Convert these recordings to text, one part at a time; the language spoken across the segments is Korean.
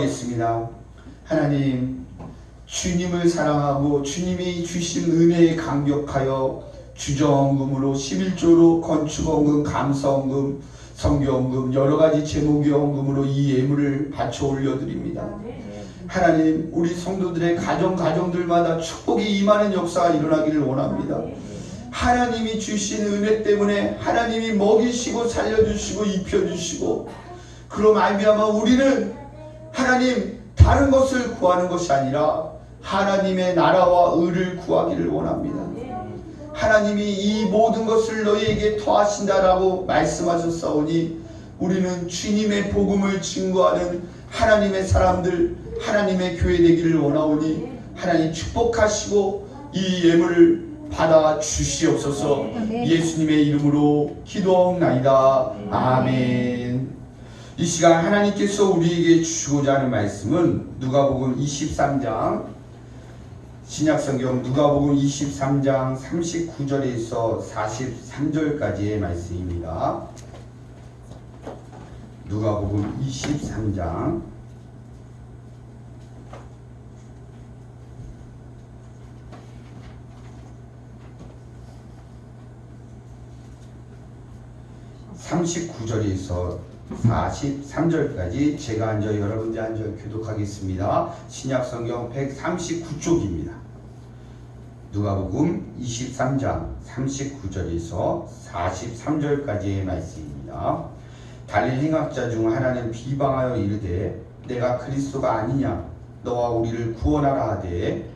기도하겠습니다. 하나님, 주님을 사랑하고 주님이 주신 은혜에 감격하여 주정금으로 11조로 건축원금, 감사원금, 성교원금 여러가지 제목의 헌금으로 이 예물을 바쳐 올려드립니다. 하나님, 우리 성도들의 가정들마다 축복이 임하는 역사가 일어나기를 원합니다. 하나님이 주신 은혜 때문에 하나님이 먹이시고 살려주시고 입혀주시고, 그로 말미암아 우리는 하나님 다른 것을 구하는 것이 아니라 하나님의 나라와 의를 구하기를 원합니다. 하나님이 이 모든 것을 너희에게 더하신다라고 말씀하셨사오니 우리는 주님의 복음을 증거하는 하나님의 사람들, 하나님의 교회 되기를 원하오니 하나님 축복하시고 이 예물을 받아 주시옵소서. 예수님의 이름으로 기도하옵나이다. 아멘. 이 시간 하나님께서 우리에게 주시고자 하는 말씀은 누가복음 23장, 신약성경 누가복음 23장 39절에서 43절까지의 말씀입니다. 누가복음 23장 39절에서 43절까지 제가 앉아 여러분들 앉아 교독하겠습니다. 신약성경 139쪽입니다. 누가복음 23장 39절에서 43절까지의 말씀입니다. 다른 행악자 중 하나는 비방하여 이르되 내가 그리스도가 아니냐 너와 우리를 구원하라 하되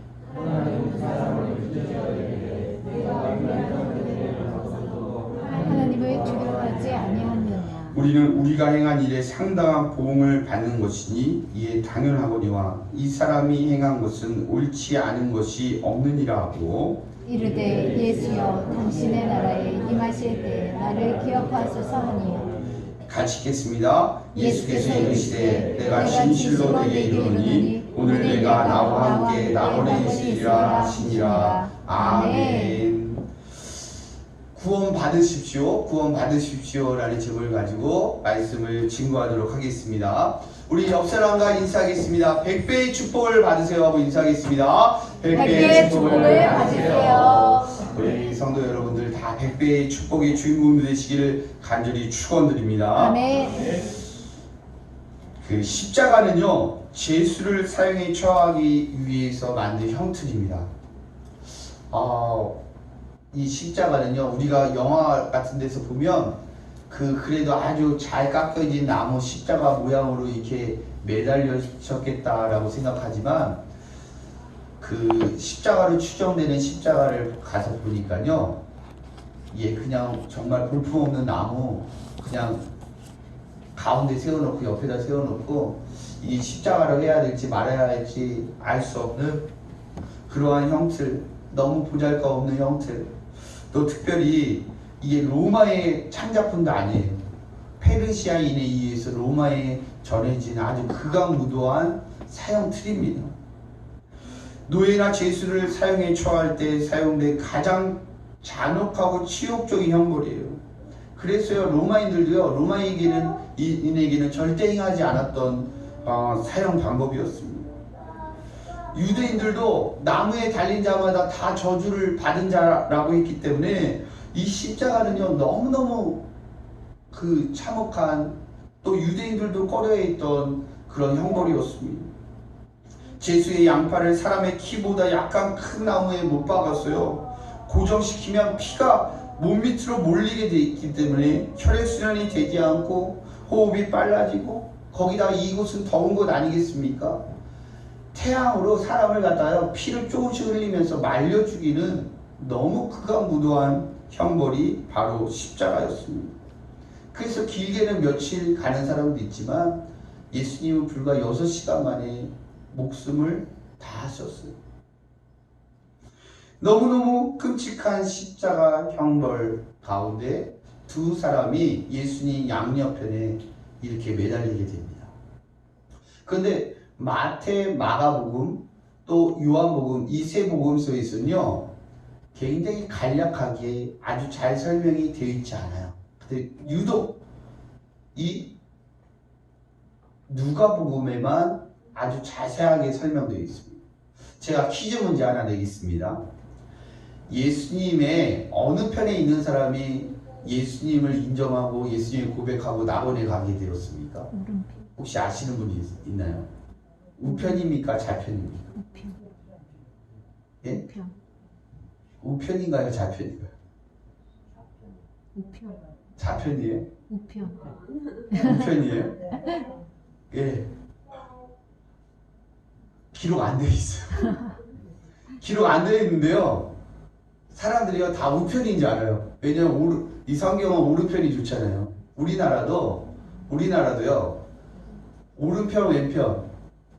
하나님을 두려워하지 아니하느냐. 우리는 우리가 행한 일에 상당한 보응을 받는 것이니 이에 당연하거니와 이 사람이 행한 것은 옳지 않은 것이 없느니라 하고 이르되 예수여 당신의 나라에 임하실 때 나를 기억하소서 하니 같이 읽겠습니다. 예수께서 이르시되 내가 진실로 내게 이르노니 오늘 내가 나와 함께 낙원에 있으리라 하시니라. 아멘. 구원 받으십시오. 구원 받으십시오라는 제목을 가지고 말씀을 증거하도록 하겠습니다. 우리 옆 사람과 인사하겠습니다. 100배의 축복을 받으세요 하고 인사하겠습니다. 100배의 축복을 받으세요. 우리 성도 여러분들 다 100배의 축복의 주인공이 되시기를 간절히 축원드립니다. 아멘. 그 십자가는요, 죄수를 사형에 처하기 위해서 만든 형틀입니다. 이 십자가는요, 우리가 영화 같은 데서 보면 그래도 아주 잘 깎여진 나무 십자가 모양으로 이렇게 매달려졌겠다라고 생각하지만 그 십자가로 추정되는 십자가를 가서 보니까요, 이게 그냥 정말 볼품없는 나무 그냥 가운데 세워놓고 옆에다 세워놓고 이 십자가로 해야 될지 말아야 할지 알 수 없는 그러한 형틀, 너무 보잘것없는 형틀. 또 특별히 이게 로마의 창작품도 아니에요. 페르시아인에 의해서 로마에 전해진 아주 극악무도한 사형 틀입니다. 노예나 죄수를 사형에 처할 때 사용된 가장 잔혹하고 치욕적인 형벌이에요. 그래서요, 로마인들도요, 로마인에게는 절대 행하지 않았던 사형 방법이었습니다. 유대인들도 나무에 달린 자마다 다 저주를 받은 자라고 했기 때문에 이 십자가는요, 너무너무 그 참혹한, 또 유대인들도 꺼려했던 그런 형벌이었습니다. 제수의 양팔을 사람의 키보다 약간 큰 나무에 못 박았어요. 고정시키면 피가 몸 밑으로 몰리게 돼 있기 때문에 혈액순환이 되지 않고 호흡이 빨라지고, 거기다 이곳은 더운 곳 아니겠습니까? 태양으로 사람을 갖다요, 피를 조금씩 흘리면서 말려 죽이는 너무 극악무도한 형벌이 바로 십자가였습니다. 그래서 길게는 며칠 가는 사람도 있지만 예수님은 불과 6시간 만에 목숨을 다 하셨어요. 너무너무 끔찍한 십자가 형벌 가운데 두 사람이 예수님 양옆편에 이렇게 매달리게 됩니다. 그런데 마태, 마가복음, 또 요한복음 이 세 복음서에서는요, 굉장히 간략하게 아주 잘 설명이 되어 있지 않아요. 근데 유독 이 누가복음에만 아주 자세하게 설명되어 있습니다. 제가 퀴즈 문제 하나 내겠습니다. 예수님의 어느 편에 있는 사람이 예수님을 인정하고 예수님을 고백하고 낙원에 가게 되었습니까? 오른편. 혹시 아시는 분이 있나요? 우편입니까? 좌편입니까? 우편. 예? 우편. 우편인가요? 좌편인가요? 우편. 좌편이에요? 우편. 우편이에요? 예. 기록 안 되어 있어요. 기록 안 되어 있는데요. 사람들이요 다 우편인 줄 알아요. 왜냐면 이 성경은 오른편이 좋잖아요. 우리나라도요. 오른편 왼편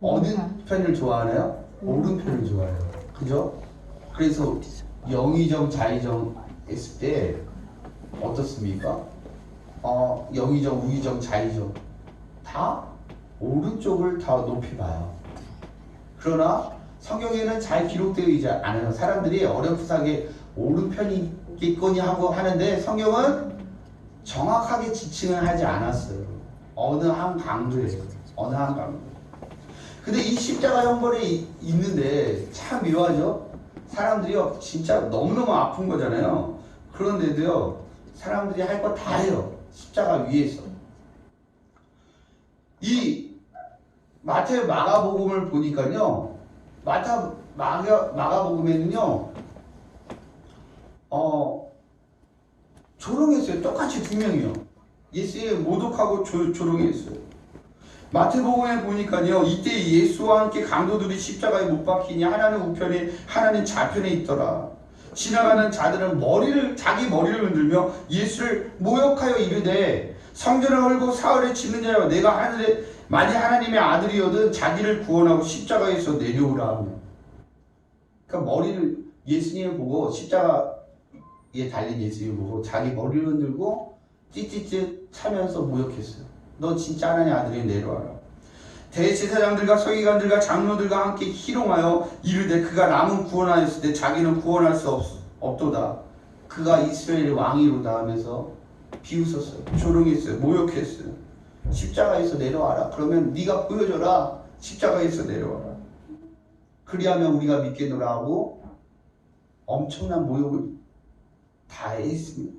어느 편을 좋아하나요? 오른편을 좋아해요. 그죠? 그래서 영의정 좌의정 했을 때 어떻습니까? 영의정 우의정 좌의정 다 오른쪽을 다 높이 봐요. 그러나 성경에는 잘 기록되어 있지 않아요. 사람들이 어렴풋하게 오른편이겠거니 하고 하는데 성경은 정확하게 지칭을 하지 않았어요. 어느 한 강도예요. 어느 한 강도. 근데 이 십자가 형벌에 있는데 참 묘하죠? 사람들이요 진짜 너무너무 아픈 거잖아요. 그런데도요 사람들이 할 거 다 해요. 십자가 위에서. 이 마태오 마가복음을 보니까요. 마가복음에는요. 조롱했어요. 똑같이 두 명이요. 예수님 모독하고 조롱했어요. 마태복음에 보니까요. 이때 예수와 함께 강도들이 십자가에 못 박히니 하나는 우편에 하나는 좌편에 있더라. 지나가는 자들은 자기 머리를 흔들며 예수를 모욕하여 이르되 성전을 헐고 사흘에 짓는 자여 내가 하늘에 만일 하나님의 아들이거든 자기를 구원하고 십자가에서 내려오라 하며. 그러니까 머리를 예수님을 보고 십자가에 달린 예수님을 보고 자기 머리를 흔들고 찌찌찌 차면서 모욕했어요. 너 진짜 하나님의 아들이 내려와라. 대제사장들과 서기관들과 장로들과 함께 희롱하여 이르되 그가 남은 구원하였을 때 자기는 구원할 수 없도다. 그가 이스라엘의 왕이로다 하면서 비웃었어요. 조롱했어요. 모욕했어요. 십자가에서 내려와라. 그러면 네가 보여줘라. 십자가에서 내려와라. 그리하면 우리가 믿겠노라 하고 엄청난 모욕을 다 했습니다.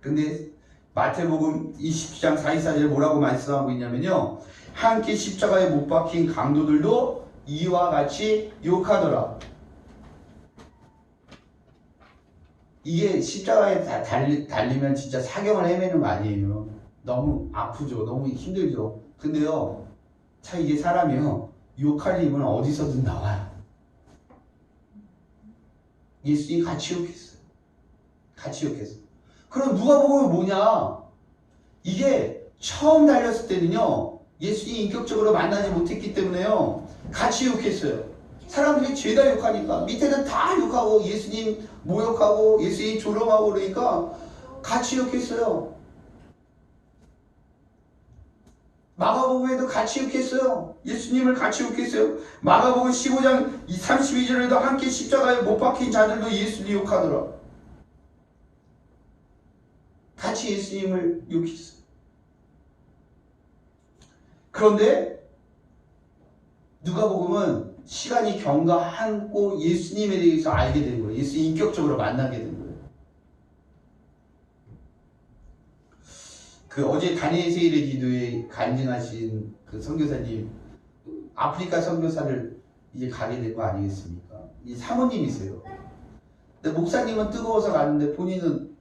근데 마태복음 20장 44절에 뭐라고 말씀하고 있냐면요. 함께 십자가에 못 박힌 강도들도 이와 같이 욕하더라. 이게 십자가에 달리면 진짜 사경을 헤매는 거 아니에요. 너무 아프죠. 너무 힘들죠. 근데요. 참 이게 사람이요. 욕할 입은 어디서든 나와요. 예수님이 같이 욕했어요. 같이 욕했어요. 그럼 누가복음은 뭐냐? 이게 처음 달렸을 때는요. 예수님이 인격적으로 만나지 못했기 때문에요. 같이 욕했어요. 사람들이 죄다 욕하니까 밑에는 다 욕하고 예수님 모욕하고 예수님 조롱하고 그러니까 같이 욕했어요. 마가복음에도 같이 욕했어요. 예수님을 같이 욕했어요. 마가복음 15장 32절에도 함께 십자가에 못 박힌 자들도 예수를 욕하더라. 같이 예수님을 욕했어요. 그런데 누가복음은 시간이 경과하고 예수님에 대해서 알게 된 거예요. 예수님 인격적으로 만나게 된 거예요. 그 어제 다니엘 세일의 기도에 간증하신 그 선교사님 아프리카 선교사를 이제 가게 된 거 아니겠습니까? 이 사모님이세요. 근데 목사님은 뜨거워서 갔는데 본인은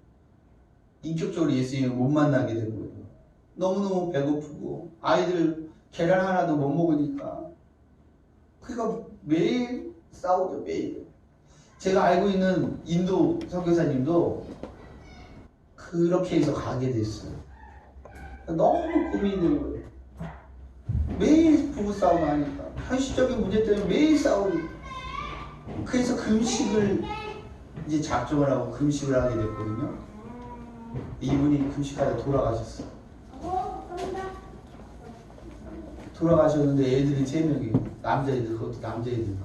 인격적으로 예수님을 못 만나게 된 거예요. 너무너무 배고프고 아이들 계란 하나도 못 먹으니까. 그러니까 매일 싸우죠. 매일. 제가 알고 있는 인도 선교사님도 그렇게 해서 가게 됐어요. 너무 고민이 되는 거예요. 매일 부부싸움 하니까 현실적인 문제 때문에 매일 싸우니까. 그래서 금식을 이제 작정을 하고 금식을 하게 됐거든요. 이분이 금식하다 돌아가셨어요. 돌아가셨는데 애들이 3명이 남자애들, 그것도 남자애들만.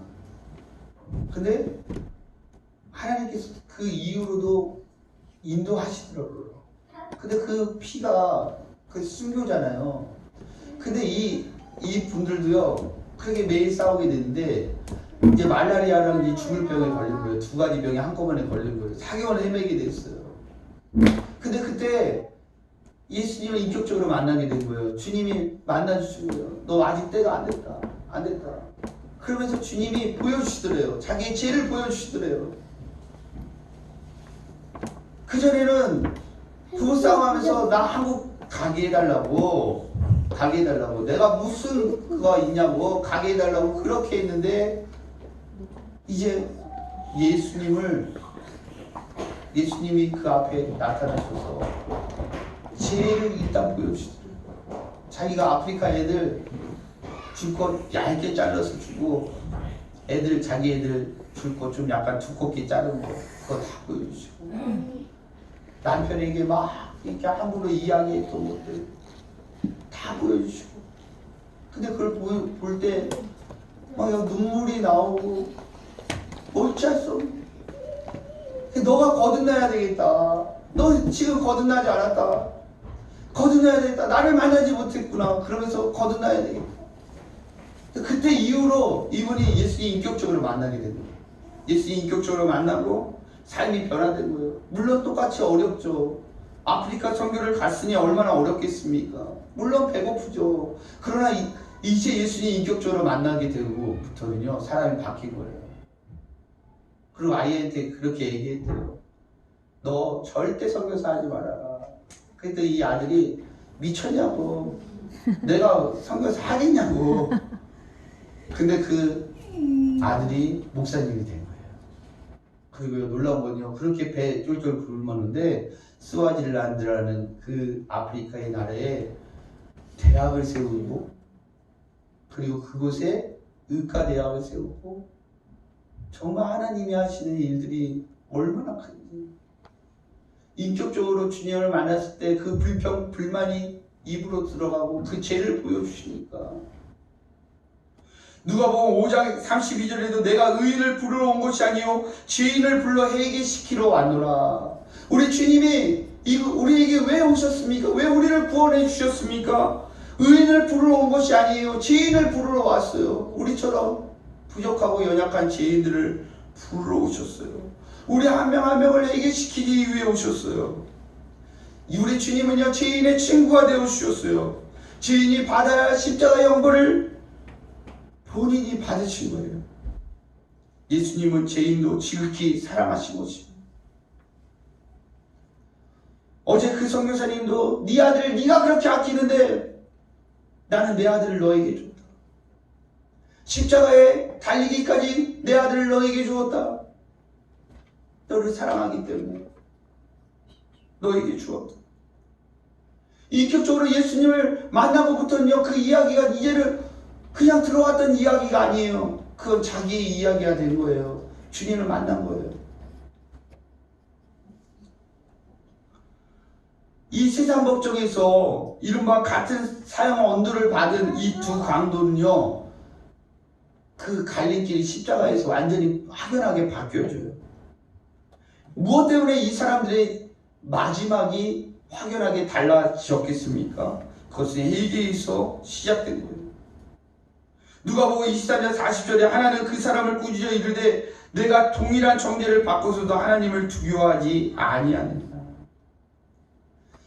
근데 하나님께서 그 이후로도 인도하시더라고요. 근데 그 피가 그 순교잖아요. 근데 이 분들도요 그렇게 매일 싸우게 되는데 이제 말라리아랑 이제 죽을 병에 걸린 거예요. 두 가지 병이 한꺼번에 걸린 거예요. 4개월 헤매게 됐어요. 근데 그때 예수님을 인격적으로 만나게 된 거예요. 주님이 만나주시고요. 너 아직 때가 안 됐다. 안 됐다. 그러면서 주님이 보여주시더래요. 자기의 죄를 보여주시더래요. 그전에는 부부싸움하면서 나 한국 가게 해달라고 내가 무슨 그거 있냐고 가게 해달라고 그렇게 했는데 이제 예수님이 그 앞에 나타나셔서 죄를 일단 보여주시더래요. 자기가 아프리카 애들 줄 것 얇게 잘라서 주고 자기 애들 줄 것 좀 약간 두껍게 자른 거 그거 다 보여주시고 남편에게 막 이렇게 함부로 이야기했던 것들 다 보여주시고 근데 그걸 볼 때 막 눈물이 나오고 어찌할 수 없는 너가 거듭나야 되겠다. 너 지금 거듭나지 않았다. 거듭나야 되겠다. 나를 만나지 못했구나. 그러면서 거듭나야 되겠다. 그때 이후로 이분이 예수님 인격적으로 만나게 된 거예요. 예수님 인격적으로 만나고 삶이 변화된 거예요. 물론 똑같이 어렵죠. 아프리카 선교를 갔으니 얼마나 어렵겠습니까? 물론 배고프죠. 그러나 이제 예수님 인격적으로 만나게 되고부터는요 사람이 바뀐 거예요. 그리고 아이한테 그렇게 얘기했대요. 너 절대 선교사 하지 말아라. 그랬더니 이 아들이 미쳤냐고. 내가 선교사 하겠냐고. 근데 그 아들이 목사님이 된 거예요. 그리고 놀라운 건요. 그렇게 배 쫄쫄 굶었는데 스와질란드라는 그 아프리카의 나라에 대학을 세우고 그리고 그곳에 의과대학을 세우고 정말 하나님이 하시는 일들이 얼마나 큰지 인격적으로 주님을 만났을 때 그 불만이 입으로 들어가고 그 죄를 보여주시니까 누가복음 5장 32절에도 내가 의인을 부르러 온 것이 아니요 죄인을 불러 회개시키러 왔노라. 우리 주님이 우리에게 왜 오셨습니까? 왜 우리를 구원해 주셨습니까? 의인을 부르러 온 것이 아니에요. 죄인을 부르러 왔어요. 우리처럼 부족하고 연약한 죄인들을 부르러 오셨어요. 우리 한 명 한 명을 회개시키기 위해 오셨어요. 우리 주님은요 죄인의 친구가 되어 주셨어요. 죄인이 받아야 할 십자가 형벌을 본인이 받으신 거예요. 예수님은 죄인도 지극히 사랑하신 것입니다. 어제 그 선교사님도 네 아들을 네가 그렇게 아끼는데 나는 내 아들을 너에게 줬다. 십자가에 달리기까지 내 아들을 너에게 주었다. 너를 사랑하기 때문에 너에게 주었다. 인격적으로 예수님을 만나고부터는요 그 이야기가 이제는 그냥 들어왔던 이야기가 아니에요. 그건 자기의 이야기가 된 거예요. 주님을 만난 거예요. 이 세상 법정에서 이른바 같은 사형 언도를 받은 이 두 강도는요 그 갈림길이 십자가에서 완전히 확연하게 바뀌어져요. 무엇 때문에 이 사람들의 마지막이 확연하게 달라졌겠습니까? 그것은 회개에서 시작된 거예요. 누가복음 24장 40절에 하나는 그 사람을 꾸짖어 이르되 내가 동일한 정죄를 받고서도 하나님을 두려워하지 아니하느냐.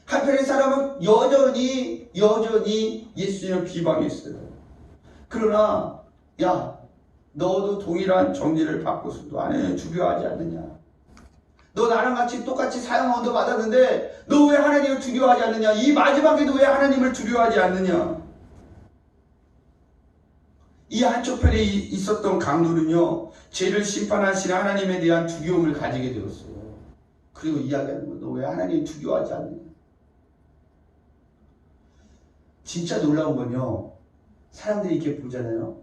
한편의 사람은 여전히 예수님을 비방했어요. 그러나 야 너도 동일한 정죄를 받고서도 하나님을 두려워하지 않느냐. 너 나랑 같이 똑같이 사형 언도 받았는데 너 왜 하나님을 두려워하지 않느냐. 이 마지막에도 왜 하나님을 두려워하지 않느냐. 이 한쪽 편에 있었던 강도는요 죄를 심판하시는 하나님에 대한 두려움을 가지게 되었어요. 그리고 이야기하는 거 너 왜 하나님을 두려워하지 않느냐. 진짜 놀라운 건요 사람들이 이렇게 보잖아요.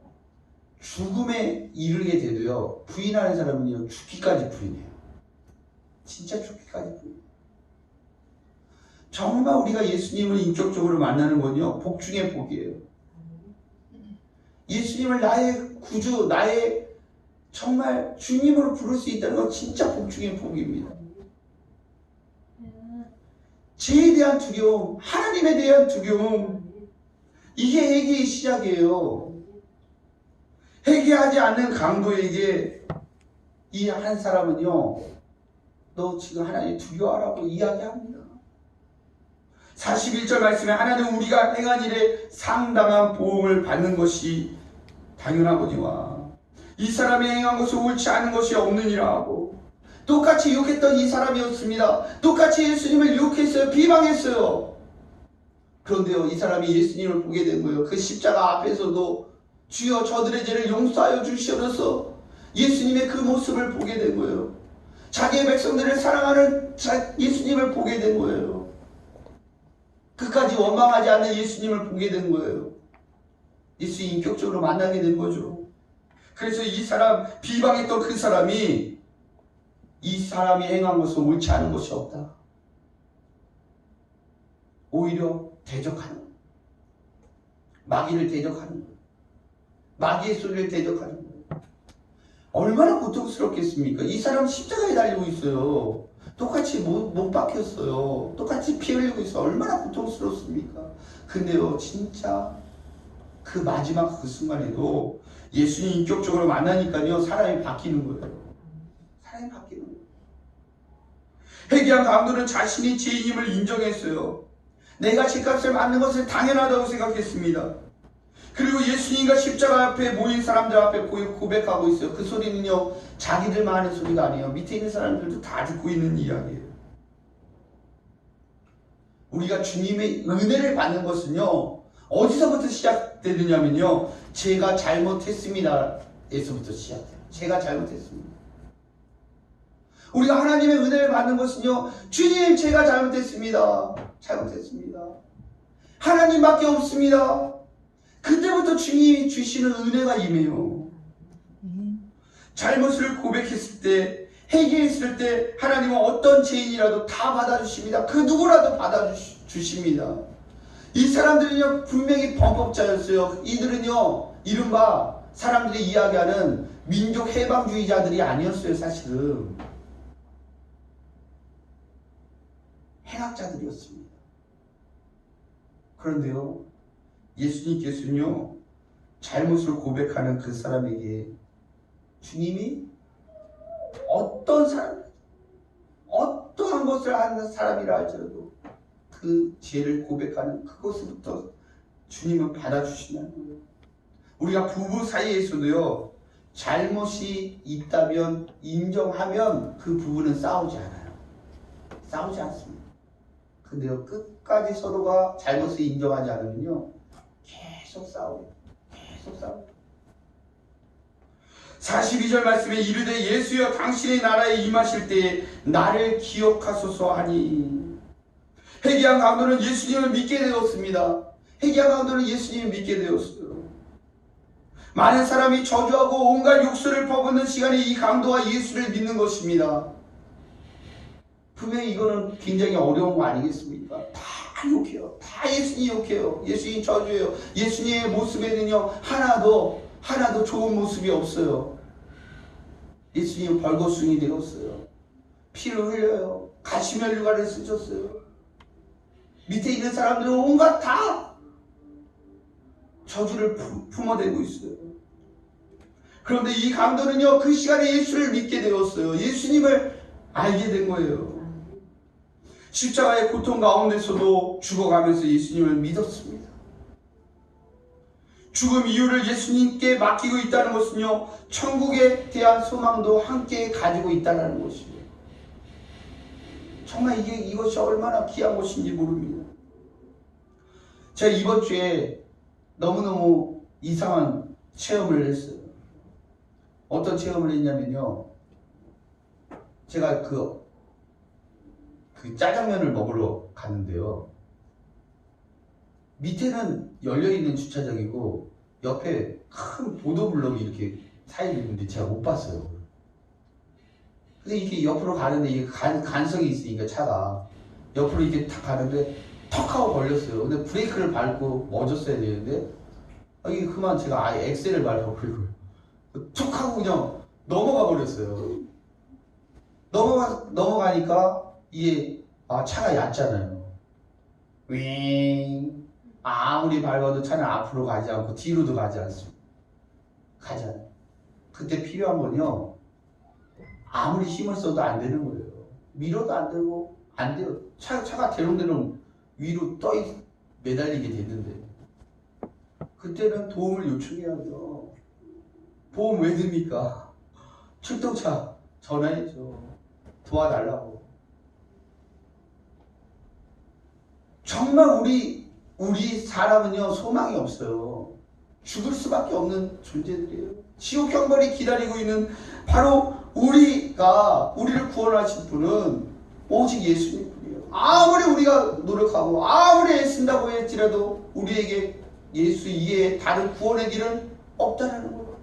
죽음에 이르게 돼도요 부인하는 사람은요 죽기까지 부인해요. 진짜 죽기까지 부인해요. 정말 우리가 예수님을 인격적으로 만나는 건요 복 중의 복이에요. 예수님을 나의 구주, 나의 정말 주님으로 부를 수 있다는 건 진짜 복 중의 복입니다. 죄에 대한 두려움, 하나님에 대한 두려움, 이게 회개의 시작이에요. 회개하지 않는 강도에게 이 한 사람은요, 너 지금 하나님 두려워하라고 이야기합니다. 41절 말씀에 하나님 우리가 행한 일에 상당한 보응을 받는 것이 당연하거니와 이 사람이 행한 것은 옳지 않은 것이 없느니라 하고, 똑같이 욕했던 이 사람이었습니다. 똑같이 예수님을 욕했어요. 비방했어요. 그런데요, 이 사람이 예수님을 보게 된 거예요. 그 십자가 앞에서도 주여 저들의 죄를 용서하여 주시옵소서, 예수님의 그 모습을 보게 된 거예요. 자기의 백성들을 사랑하는 예수님을 보게 된 거예요. 끝까지 원망하지 않는 예수님을 보게 된 거예요. 예수 인격적으로 만나게 된 거죠. 그래서 이 사람, 비방했던 그 사람이 이 사람이 행한 것은 옳지 않은 것이 없다, 오히려 대적하는 거예요. 마귀를 대적하는 거예요. 마귀의 소리를 대적하는 거예요. 얼마나 고통스럽겠습니까? 이 사람 십자가에 달리고 있어요. 똑같이 못 박혔어요. 똑같이 피 흘리고 있어요. 얼마나 고통스럽습니까? 근데요, 진짜 그 마지막 그 순간에도 예수님 인격적으로 만나니까요, 사람이 바뀌는 거예요. 사람이 바뀌는 거예요. 회개한 강도는 자신이 죄인임을 인정했어요. 내가 죄값을 받는 것을 당연하다고 생각했습니다. 그리고 예수님과 십자가 앞에 모인 사람들 앞에 고백하고 있어요. 그 소리는요, 자기들만 하는 소리가 아니에요. 밑에 있는 사람들도 다 듣고 있는 이야기예요. 우리가 주님의 은혜를 받는 것은요, 어디서부터 시작되느냐면요, 제가 잘못했습니다 에서부터 시작돼요. 제가 잘못했습니다. 우리가 하나님의 은혜를 받는 것은요, 주님 제가 잘못했습니다. 잘못했습니다. 하나님밖에 없습니다. 그때부터 주님이 주시는 은혜가 임해요. 잘못을 고백했을 때, 회개했을 때 하나님은 어떤 죄인이라도 다 받아주십니다. 그 누구라도 받아주십니다. 이 사람들은요, 분명히 범법자였어요. 이들은요, 이른바 사람들이 이야기하는 민족 해방주의자들이 아니었어요. 사실은 행악자들이었습니다. 그런데요, 예수님께서는요, 잘못을 고백하는 그 사람에게 주님이 어떤 사람, 어떠한 것을 하는 사람이라 할지라도 그 죄를 고백하는 그것부터 주님은 받아주신다는 거예요. 우리가 부부 사이에서도요, 잘못이 있다면 인정하면 그 부부는 싸우지 않아요. 싸우지 않습니다. 근데요, 끝까지 서로가 잘못을 인정하지 않으면요, 계속 싸우고 계속 싸우고. 42절 말씀에 이르되 예수여 당신의 나라에 임하실 때에 나를 기억하소서 하니, 회개한 강도는 예수님을 믿게 되었습니다. 회개한 강도는 예수님을 믿게 되었어요. 많은 사람이 저주하고 온갖 욕설을 퍼붓는 시간에 이 강도가 예수를 믿는 것입니다. 분명히 이거는 굉장히 어려운 거 아니겠습니까? 다 욕해요. 다 예수님 욕해요. 예수님 저주해요. 예수님의 모습에는요, 하나도 좋은 모습이 없어요. 예수님은 벌거숭이 되었어요. 피를 흘려요. 가시면류관을 쓰셨어요. 밑에 있는 사람들은 온갖 다 저주를 품어대고 있어요. 그런데 이 강도는요, 그 시간에 예수를 믿게 되었어요. 예수님을 알게 된 거예요. 십자가의 고통 가운데서도 죽어가면서 예수님을 믿었습니다. 죽음 이유를 예수님께 맡기고 있다는 것은요, 천국에 대한 소망도 함께 가지고 있다는 것이에요. 정말 이것이 얼마나 귀한 것인지 모릅니다. 제가 이번 주에 너무너무 이상한 체험을 했어요. 어떤 체험을 했냐면요, 제가 그 짜장면을 먹으러 갔는데요, 밑에는 열려있는 주차장이고 옆에 큰 보도블럭이 이렇게 사이에 있는데 제가 못 봤어요. 근데 이렇게 옆으로 가는데 이게 간성이 있으니까 차가 옆으로 이렇게 탁 가는데 턱 하고 걸렸어요. 근데 브레이크를 밟고 멈췄어야 되는데 이게 그만 제가 아예 엑셀을 밟아버리고 툭 하고 그냥 넘어가 버렸어요. 넘어가니까 이게 차가 얕잖아요. 윙, 아무리 밟아도 차는 앞으로 가지 않고 뒤로도 가지 않습니다. 가잖아요. 그때 필요한 건요, 아무리 힘을 써도 안 되는 거예요. 밀어도 안 되고 안 돼요. 차가 대롱대롱 위로 매달리게 됐는데 그때는 도움을 요청해야죠. 보험 왜 듭니까? 출동차 전화했죠. 도와달라고. 정말 우리 사람은요, 소망이 없어요. 죽을 수밖에 없는 존재들이에요. 지옥 형벌이 기다리고 있는 바로 우리를 구원하신 분은 오직 예수님 뿐이에요. 아무리 우리가 노력하고 아무리 애쓴다고 할지라도 우리에게 예수 이외에 다른 구원의 길은 없다는 거예요.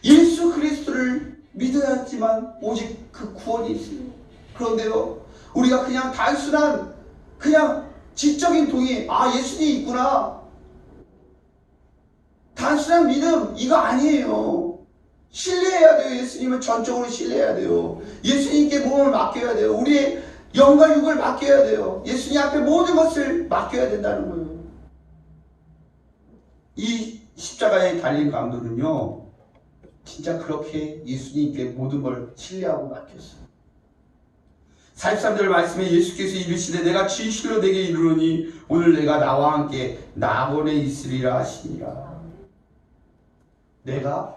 예수 그리스도를 믿어야 하지만 오직 그 구원이 있어요. 그런데요, 우리가 그냥 단순한 그냥 지적인 동의, 예수님이 있구나, 단순한 믿음, 이거 아니에요. 신뢰해야 돼요. 예수님을 전적으로 신뢰해야 돼요. 예수님께 몸을 맡겨야 돼요. 우리의 영과 육을 맡겨야 돼요. 예수님 앞에 모든 것을 맡겨야 된다는 거예요. 이 십자가에 달린 강도는요, 진짜 그렇게 예수님께 모든 걸 신뢰하고 맡겼어요. 43절 말씀에 예수께서 이르시되 내가 진실로 내게 이르노니 오늘 내가 나와 함께 낙원에 있으리라 하시니라. 내가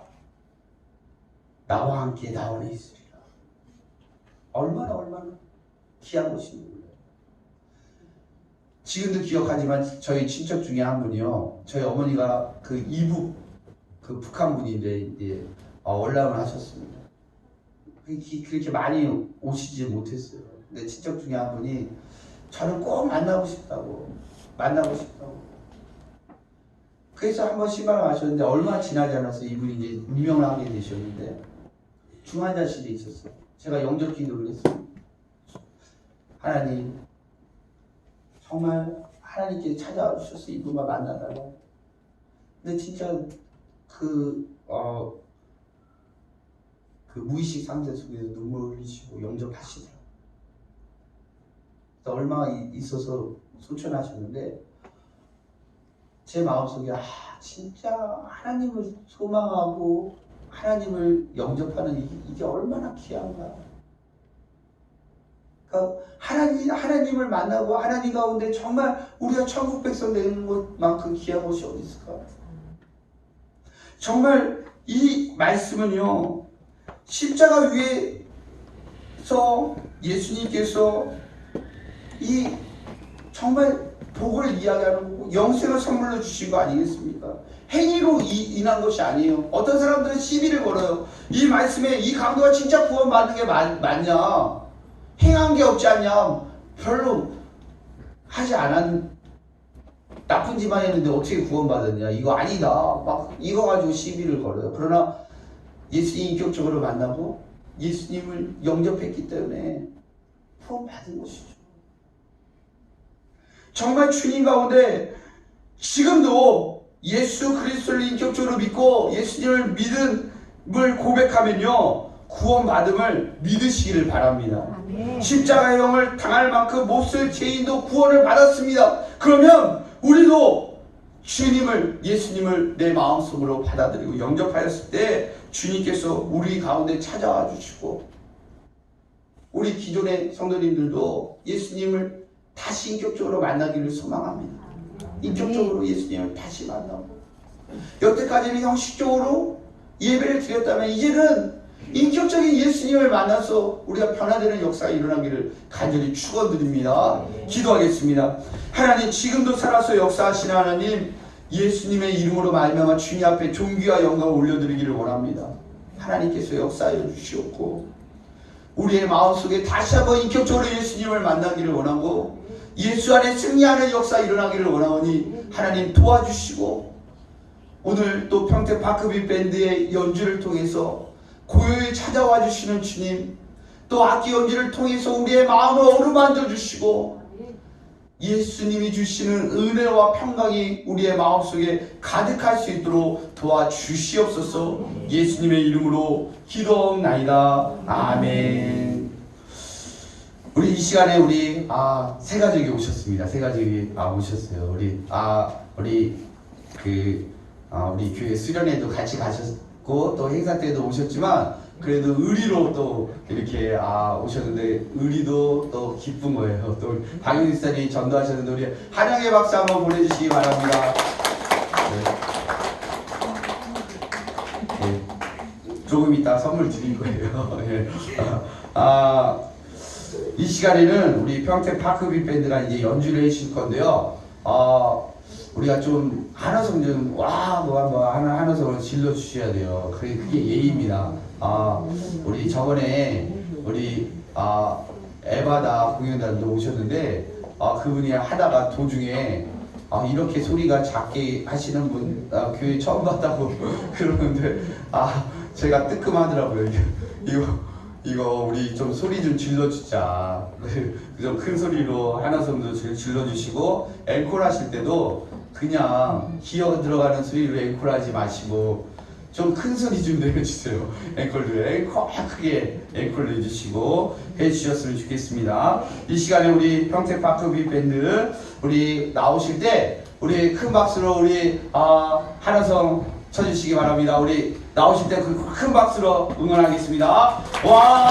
나와 함께 낙원에 있으리라. 얼마나 귀한 것인지 몰라요. 지금도 기억하지만 저희 친척 중에 한 분이요, 저희 어머니가 그 이북 북한 분인데 이제 월남을 하셨습니다. 그렇게 많이 오시지 못했어요. 근데 친척 중에 한 분이 저를 꼭 만나고 싶다고. 그래서 한번 시방을 하셨는데 얼마 지나지 않아서 이분이 이제 운명을 하게 되셨는데 중환자실에 있었어요. 제가 영접 기도를 했어요. 하나님, 정말 하나님께 찾아와 주셔서 이분만 만나달라고. 근데 진짜 그 무의식 상태 속에서 눈물을 흘리시고 영접하시더라고요. 얼마 있어서 소천하셨는데 제 마음속에 진짜 하나님을 소망하고 하나님을 영접하는 이게 얼마나 귀한가. 그러니까 하나님을 만나고 하나님 가운데 정말 우리가 천국 백성 되는 것만큼 귀한 것이 어디 있을까. 정말 이 말씀은요, 십자가 위에서 예수님께서 이 정말 복을 이야기하는 거고 영생을 선물로 주신 거 아니겠습니까? 행위로 인한 것이 아니에요. 어떤 사람들은 시비를 걸어요. 이 말씀에 이 강도가 진짜 구원받는 게 맞냐? 행한 게 없지 않냐? 별로 하지 않은 나쁜 짓만 했는데 어떻게 구원받았냐? 이거 아니다. 막 이거 가지고 시비를 걸어요. 그러나 예수님 인격적으로 만나고 예수님을 영접했기 때문에 구원받은 것이죠. 정말 주님 가운데 지금도 예수 그리스도를 인격적으로 믿고 예수님을 믿음을 고백하면요, 구원받음을 믿으시기를 바랍니다. 아멘. 십자가의 영을 당할 만큼 못쓸 죄인도 구원을 받았습니다. 그러면 우리도 예수님을 내 마음속으로 받아들이고 영접하였을 때 주님께서 우리 가운데 찾아와 주시고, 우리 기존의 성도님들도 예수님을 다시 인격적으로 만나기를 소망합니다. 인격적으로 예수님을 다시 만나고, 여태까지는 형식적으로 예배를 드렸다면 이제는 인격적인 예수님을 만나서 우리가 변화되는 역사가 일어나기를 간절히 축원드립니다. 기도하겠습니다. 하나님, 지금도 살아서 역사하시는 하나님, 예수님의 이름으로 말미암아 주님 앞에 존귀와 영광을 올려드리기를 원합니다. 하나님께서 역사해 주시옵고 우리의 마음속에 다시 한번 인격적으로 예수님을 만나기를 원하고 예수 안에 승리하는 역사 일어나기를 원하오니 하나님 도와주시고, 오늘 또 평택 파크비 밴드의 연주를 통해서 고요히 찾아와 주시는 주님, 또 악기 연주를 통해서 우리의 마음을 어루만져 주시고 예수님이 주시는 은혜와 평강이 우리의 마음속에 가득할 수 있도록 도와주시옵소서. 예수님의 이름으로 기도하옵나이다. 아멘. 우리 이 시간에 우리 세 가족이 오셨습니다. 세 가족이 오셨어요. 우리 그 우리 교회 수련회도 같이 가셨고 또 행사 때도 오셨지만 그래도 의리로 또 이렇게 오셨는데 의리도 또 기쁜 거예요. 또 박윤희 목사님 전도하셨는데 우리 한영애 박수 한번 보내주시기 바랍니다. 네. 조금 이따 선물 드릴 거예요. 네. 이 시간에는 우리 평택 파크비 밴드가 이제 연주를 해주실 건데요. 우리가 좀 한화성 좀 한화성을 질러 주셔야 돼요. 그게 예의입니다. 우리 저번에 우리 에바다 공연단도 오셨는데 그분이 하다가 도중에 이렇게 소리가 작게 하시는 분 교회 처음 봤다고 그러는데 제가 뜨끔하더라고요. 이거 우리 좀 소리 좀 질러주자. 좀 큰 소리로 한화성도 질러주시고 앵콜 하실 때도 그냥 기어 들어가는 소리로 앵콜 하지 마시고 좀 큰 소리 좀 내주세요. 앵콜 크게 앵콜 내주시고 해주셨으면 좋겠습니다. 이 시간에 우리 평택 파크비 밴드 우리 나오실 때 우리 큰 박수로 우리 한화성 쳐주시기 바랍니다. 우리 나오실 때 그 큰 박수로 응원하겠습니다. 와!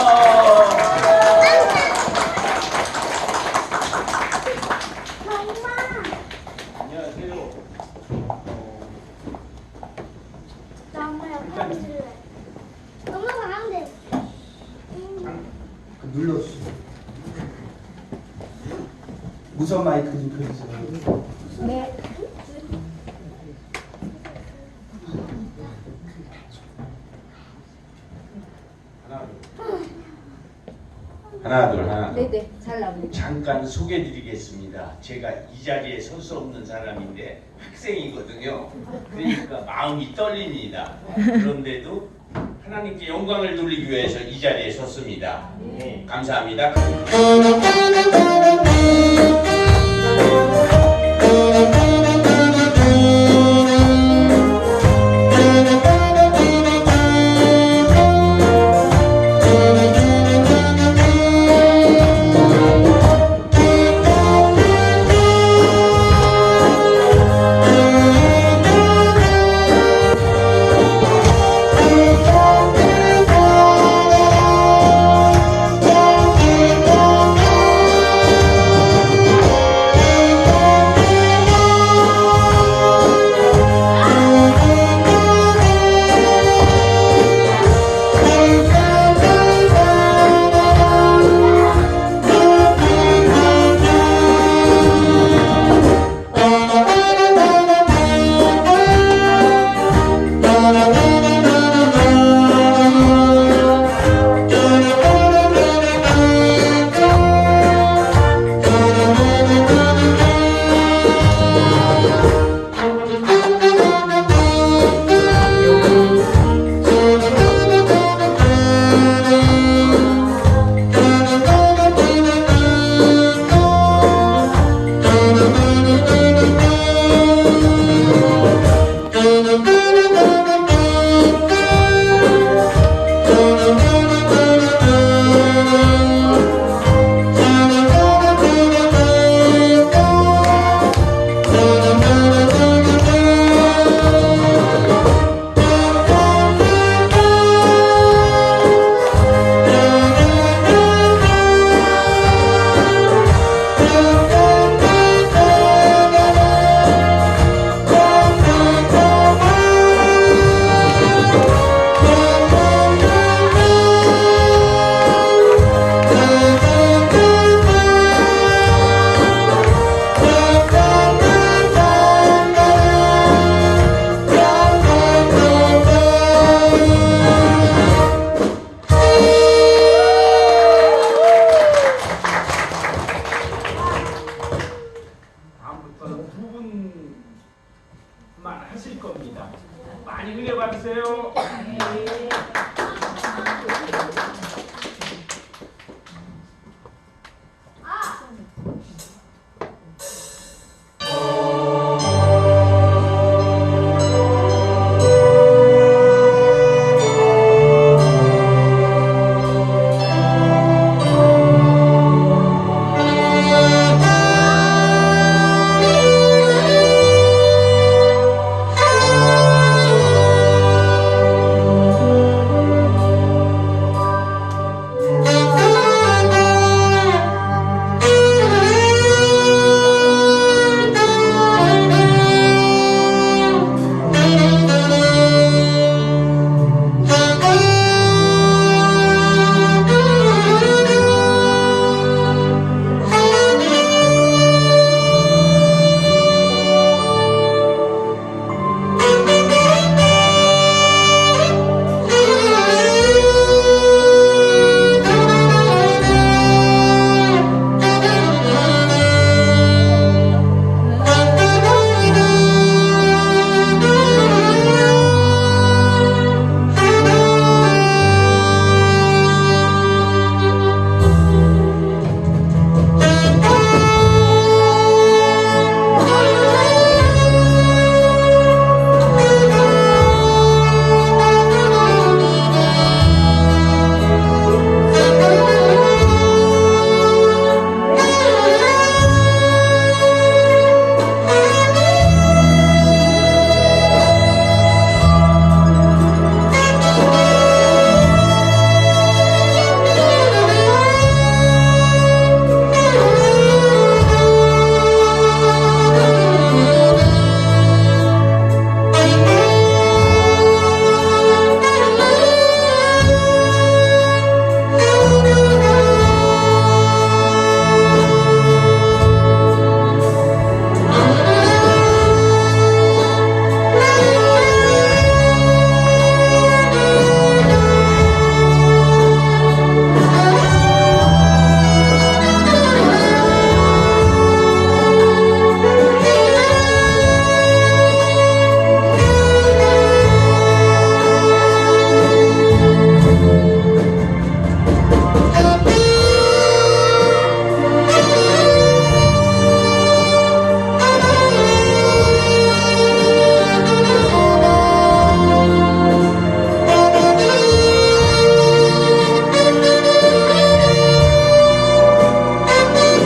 안녕하세요. 나 엄마 옆에 앉을래. 엄마가 안 돼. 눌러주세요. 무선 마이크 좀 켜주세요. 네. 하나 둘 하나 둘. 네네, 잘 나옵니다. 잠깐 소개드리겠습니다. 제가 이 자리에 설 수 없는 사람인데 학생이거든요. 그러니까 마음이 떨립니다. 그런데도 하나님께 영광을 돌리기 위해서 이 자리에 섰습니다. 감사합니다. 하실 겁니다. 많이 흘려봐주세요.